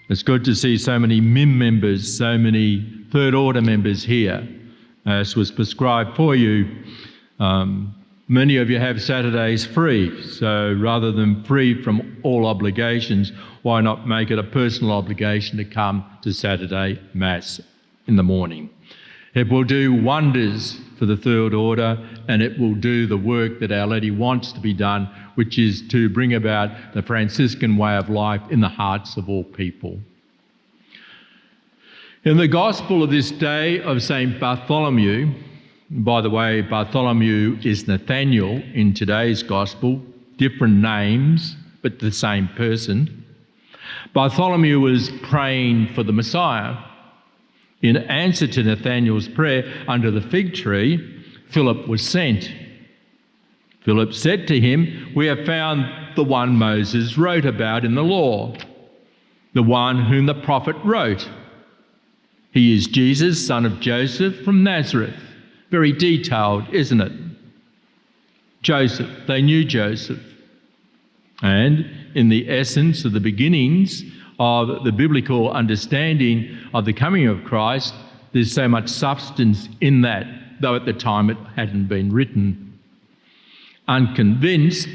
It's good to see so many MIM members, so many third order members here, as was prescribed for you. Many of you have Saturdays free, so rather than free from all obligations, why not make it a personal obligation to come to Saturday Mass in the morning? It will do wonders for the third order, and it will do the work that Our Lady wants to be done, which is to bring about the Franciscan way of life in the hearts of all people. In the Gospel of this day of Saint Bartholomew, by the way, Bartholomew is Nathaniel in today's Gospel, different names, but the same person. Bartholomew was praying for the Messiah. In answer to Nathaniel's prayer under the fig tree, Philip was sent. Philip said to him, "We have found the one Moses wrote about in the law, the one whom the prophet wrote. He is Jesus, son of Joseph from Nazareth." Very detailed, isn't it? Joseph, they knew Joseph. And in the essence of the beginnings of the biblical understanding of the coming of Christ, there's so much substance in that, though at the time it hadn't been written. Unconvinced,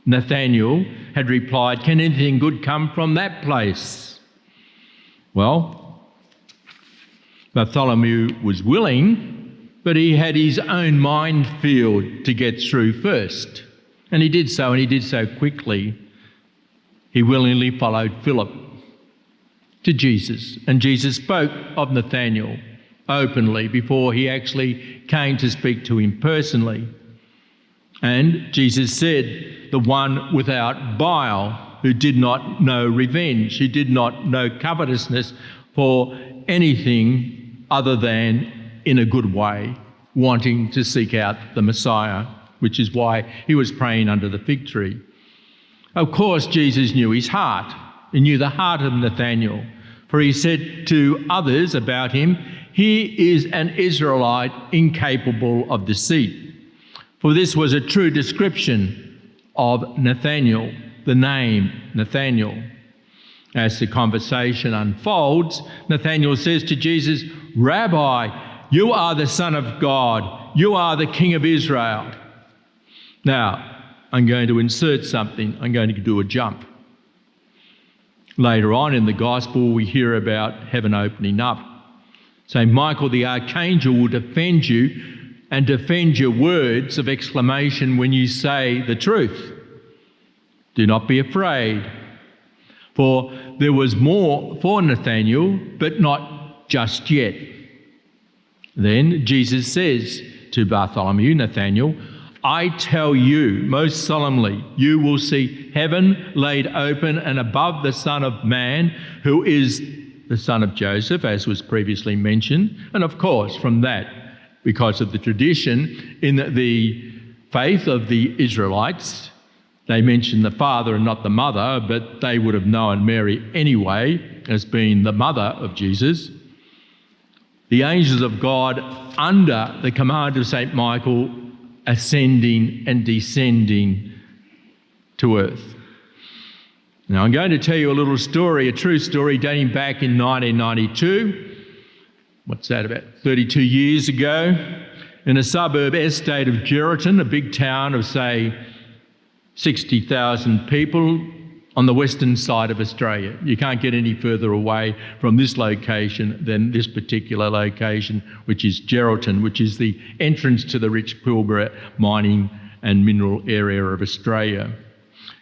Nathaniel had replied, "Can anything good come from that place?" Well, Bartholomew was willing, but he had his own minefield to get through first. And he did so, and he did so quickly. He willingly followed Philip to Jesus, and Jesus spoke of Nathanael openly before he actually came to speak to him personally. And Jesus said, "The one without bile, who did not know revenge, who did not know covetousness for anything other than in a good way, wanting to seek out the Messiah," which is why he was praying under the fig tree. Of course, Jesus knew his heart. He knew the heart of Nathanael, for he said to others about him, "He is an Israelite incapable of deceit." For this was a true description of Nathanael, the name Nathanael. As the conversation unfolds, Nathanael says to Jesus, "Rabbi, you are the Son of God. You are the King of Israel." Now, I'm going to insert something. I'm going to do a jump. Later on in the Gospel, we hear about heaven opening up. St. Michael the Archangel will defend you and defend your words of exclamation when you say the truth. Do not be afraid. For there was more for Nathanael, but not just yet. Then Jesus says to Bartholomew, Nathanael, "I tell you most solemnly, you will see heaven laid open and above the Son of Man, who is the son of Joseph," as was previously mentioned. And of course, from that, because of the tradition in the faith of the Israelites, they mention the father and not the mother, but they would have known Mary anyway as being the mother of Jesus. The angels of God, under the command of St. Michael, ascending and descending to earth. Now, I'm going to tell you a little story, a true story dating back in 1992. What's that, about 32 years ago? In a suburb estate of Geraldton, a big town of, say, 60,000 people on the western side of Australia. You can't get any further away from this location than this particular location, which is Geraldton, which is the entrance to the rich Pilbara mining and mineral area of Australia,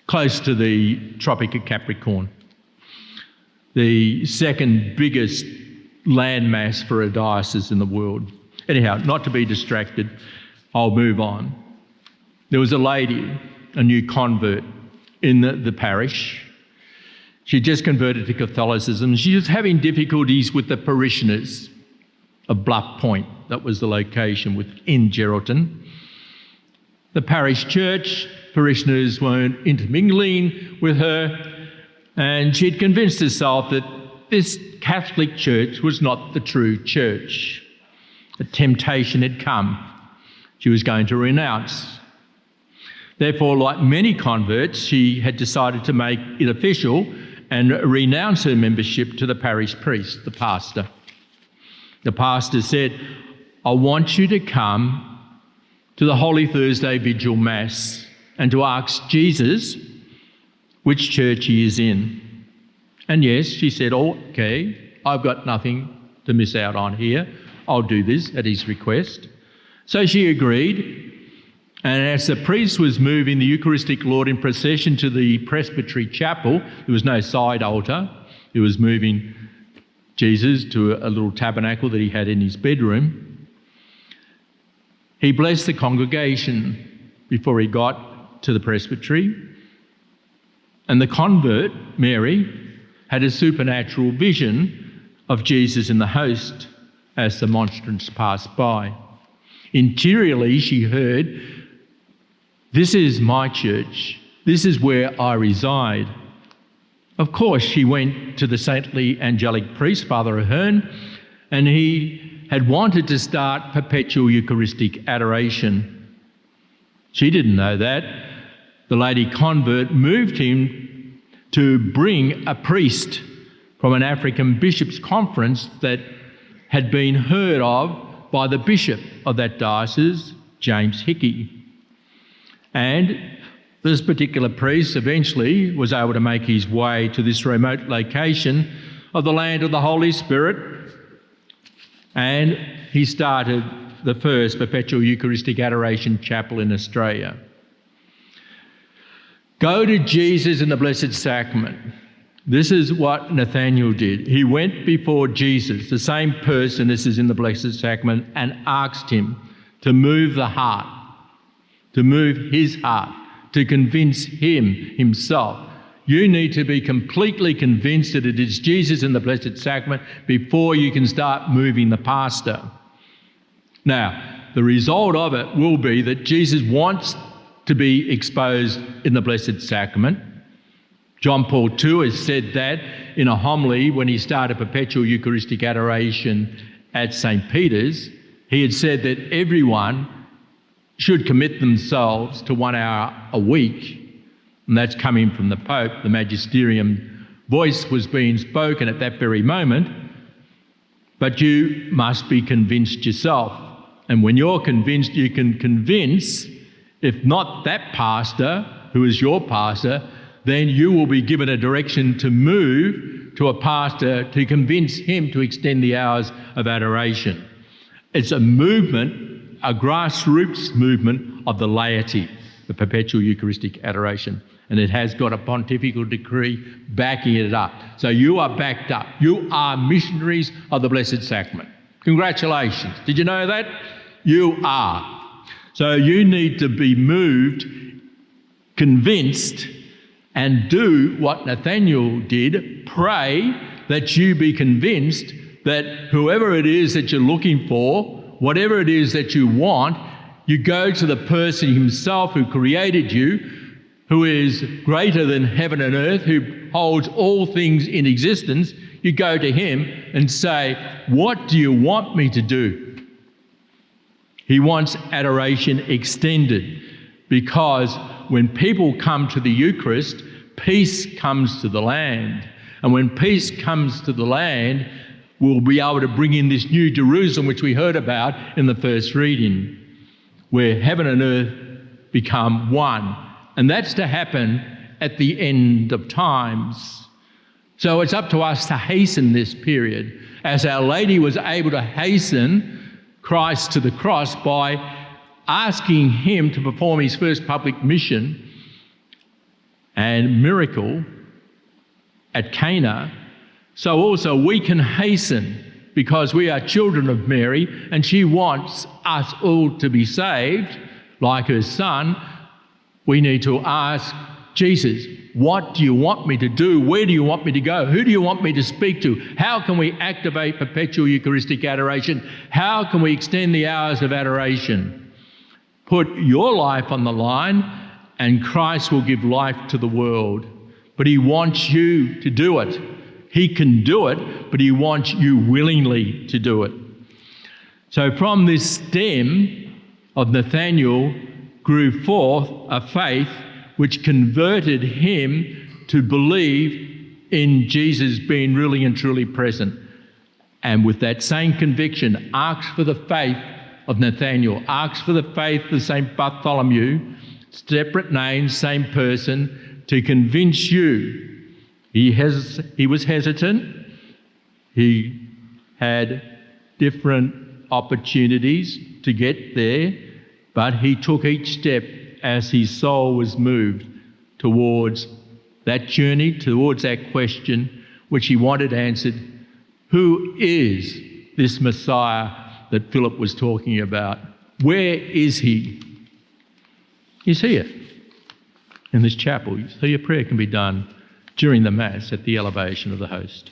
close to the Tropic of Capricorn, the second biggest landmass for a diocese in the world. Anyhow, not to be distracted, I'll move on. There was a lady, a new convert in the parish. She just converted to Catholicism. She was having difficulties with the parishioners of Bluff Point. That was the location within Geraldton. The parish church, parishioners weren't intermingling with her, and she'd convinced herself that this Catholic church was not the true church. The temptation had come. She was going to renounce. Therefore, like many converts, she had decided to make it official and renounced her membership to the parish priest, the pastor. The pastor said, I want you to come to the Holy Thursday Vigil Mass and to ask Jesus which church he is in. And yes, she said, okay, I've got nothing to miss out on here. I'll do this at his request. So she agreed. And as the priest was moving the Eucharistic Lord in procession to the presbytery chapel, there was no side altar. He was moving Jesus to a little tabernacle that he had in his bedroom. He blessed the congregation before he got to the presbytery. And the convert, Mary, had a supernatural vision of Jesus in the host as the monstrance passed by. Interiorly, she heard, this is my church. This is where I reside. Of course, she went to the saintly angelic priest, Father Ahern, and he had wanted to start perpetual Eucharistic adoration. She didn't know that. The lady convert moved him to bring a priest from an African bishops' conference that had been heard of by the bishop of that diocese, James Hickey. And this particular priest eventually was able to make his way to this remote location of the land of the Holy Spirit, and he started the first perpetual Eucharistic adoration chapel in Australia. Go to Jesus in the Blessed Sacrament. This is what Nathaniel did. He went before Jesus, the same person as is in the Blessed Sacrament, and asked him to move the heart, to move his heart, to convince him himself. You need to be completely convinced that it is Jesus in the Blessed Sacrament before you can start moving the pastor. Now, the result of it will be that Jesus wants to be exposed in the Blessed Sacrament. John Paul II has said that in a homily when he started perpetual Eucharistic adoration at St. Peter's. He had said that everyone should commit themselves to 1 hour a week, and that's coming from the Pope. The magisterium voice was being spoken at that very moment, but you must be convinced yourself. And when you're convinced, you can convince, if not that pastor, who is your pastor, then you will be given a direction to move to a pastor to convince him to extend the hours of adoration. It's a movement, a grassroots movement of the laity, the perpetual Eucharistic adoration. And it has got a pontifical decree backing it up. So you are backed up. You are missionaries of the Blessed Sacrament. Congratulations. Did you know that? You are. So you need to be moved, convinced, and do what Nathaniel did. Pray that you be convinced that whoever it is that you're looking for, whatever it is that you want, you go to the person himself who created you, who is greater than heaven and earth, who holds all things in existence. You go to him and say, what do you want me to do? He wants adoration extended, because when people come to the Eucharist, peace comes to the land. And when peace comes to the land, we'll be able to bring in this new Jerusalem, which we heard about in the first reading, where heaven and earth become one. And that's to happen at the end of times. So it's up to us to hasten this period, as Our Lady was able to hasten Christ to the cross by asking him to perform his first public mission and miracle at Cana. So also we can hasten, because we are children of Mary and she wants us all to be saved like her son. We need to ask Jesus, what do you want me to do? Where do you want me to go? Who do you want me to speak to? How can we activate perpetual Eucharistic adoration? How can we extend the hours of adoration? Put your life on the line and Christ will give life to the world. But he wants you to do it. He can do it, but he wants you willingly to do it. So from this stem of Nathaniel grew forth a faith which converted him to believe in Jesus being really and truly present. And with that same conviction, ask for the faith of Nathaniel, ask for the faith of Saint Bartholomew, separate names, same person, to convince you. He was hesitant. He had different opportunities to get there, but he took each step as his soul was moved towards that journey, towards that question which he wanted answered. Who is this Messiah that Philip was talking about? Where is he? He's here in this chapel. So your prayer can be done during the Mass at the elevation of the host.